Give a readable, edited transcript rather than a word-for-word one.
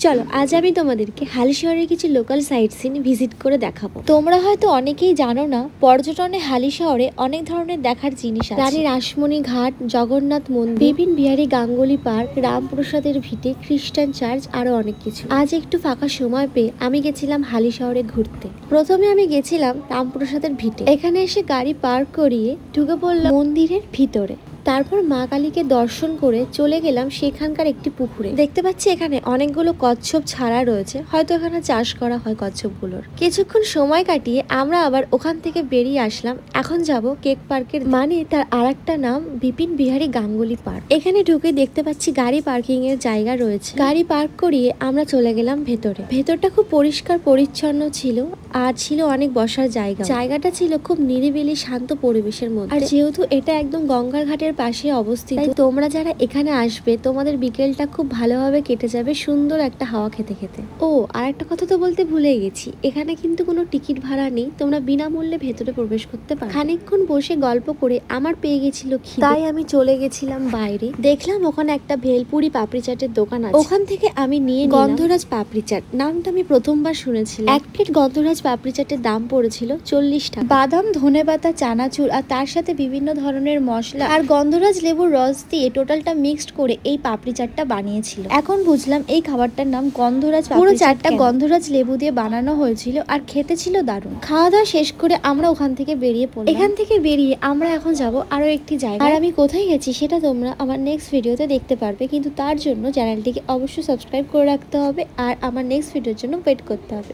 চলো আজ আমি তোমাদেরকে হালিশহরের কিছু লোকাল সাইট সিন ভিজিট করে দেখাবো। তোমরা হয়তো অনেকেই জানো না, পর্যটনে হালিশহরে অনেক ধরনের দেখার জিনিস আছে। রানী রাসমণি ঘাট, জগন্নাথ মন্দির, বিপিন বিহারী গাঙ্গুলি পার্ক, রামপ্রসাদের ভিটে, খ্রিস্টান চার্চ, আরো অনেক কিছু। আজ একটু ফাঁকা সময় পেয়ে আমি গেছিলাম হালিশহরে ঘুরতে। প্রথমে আমি গেছিলাম রামপ্রসাদের ভিটে। এখানে এসে গাড়ি পার্ক করিয়ে ঢুকে পড়লাম মন্দিরের ভিতরে। তারপর মা কালীকে দর্শন করে চলে গেলাম সেখানকার একটি পুকুরে। দেখতে পাচ্ছি এখানে অনেকগুলো কচ্ছপ ছাড়া রয়েছে, হয়তো এখানে চাষ করা হয় কচ্ছপগুলোর। কিছুক্ষণ সময় কাটিয়ে আমরা আবার ওখান থেকে বেরিয়ে আসলাম। এখন যাব কেক পার্কের, মানে তার আরেকটা নাম বিপিন বিহারী গাঙ্গুলি পার্ক। এখানে ঢুকে দেখতে পাচ্ছি গাড়ি পার্কিং এর জায়গা রয়েছে। গাড়ি পার্ক করিয়ে আমরা চলে গেলাম ভেতরে। ভেতরটা খুব পরিষ্কার পরিচ্ছন্ন ছিল আর ছিল অনেক বসার জায়গা। জায়গাটা ছিল খুব নিরিবিলি শান্ত পরিবেশের মধ্যে। আর যেহেতু এটা একদম গঙ্গার ঘাটের পাশে অবস্থিত, তাই তোমরা যারা এখানে আসবে তোমাদের বিকেলটা খুব ভালোভাবে কেটে যাবে সুন্দর একটা হাওয়া খেতে খেতে। ও আর একটা কথা তো বলতে ভুলে গেছি, এখানে কিন্তু কোনো টিকিট ভাড়া নেই, তোমরা বিনামূল্যে ভেতরে প্রবেশ করতে পারো। খানিকক্ষণ বসে গল্প করে আমার পেয়ে গেছিল খিদে, তাই আমি চলে গেছিলাম বাইরে। দেখলাম ওখানে একটা ভেলপুরি পাপড়ি চাটের দোকান আছে, ওখান থেকে আমি নিয়ে গন্ধরাজ পাপড়ি চাট। নামটা আমি প্রথমবার শুনেছিলাম। এক প্লেট গন্ধরাজ পাপড়ি চাটের দাম পড়েছিল 40 টাকা। বাদাম, ধনেপাতা, চানাচুর আর তার সাথে বিভিন্ন ধরনের মশলা আর গন্ধরাজ লেবুর রস দিয়ে টোটালটা মিক্সড করে এই পাপড়ি চাটটা বানিয়েছিল। এখন বুঝলাম এই খাবারটার নাম গন্ধরাজ। পুরো চাটটা গন্ধরাজ লেবু দিয়ে বানানো হয়েছিল আর খেতে ছিল দারুণ। খাওয়া দাওয়া শেষ করে আমরা ওখান থেকে বেরিয়ে পড়লাম। এখান থেকে বেরিয়ে আমরা এখন যাব আরো একটি জায়গা, আর আমি কোথায় গেছি সেটা তোমরা আমার নেক্সট ভিডিওতে দেখতে পারবে, কিন্তু তার জন্য চ্যানেলটিকে অবশ্যই সাবস্ক্রাইব করে রাখতে হবে আর আমার নেক্সট ভিডিওর জন্য ওয়েট করতে হবে।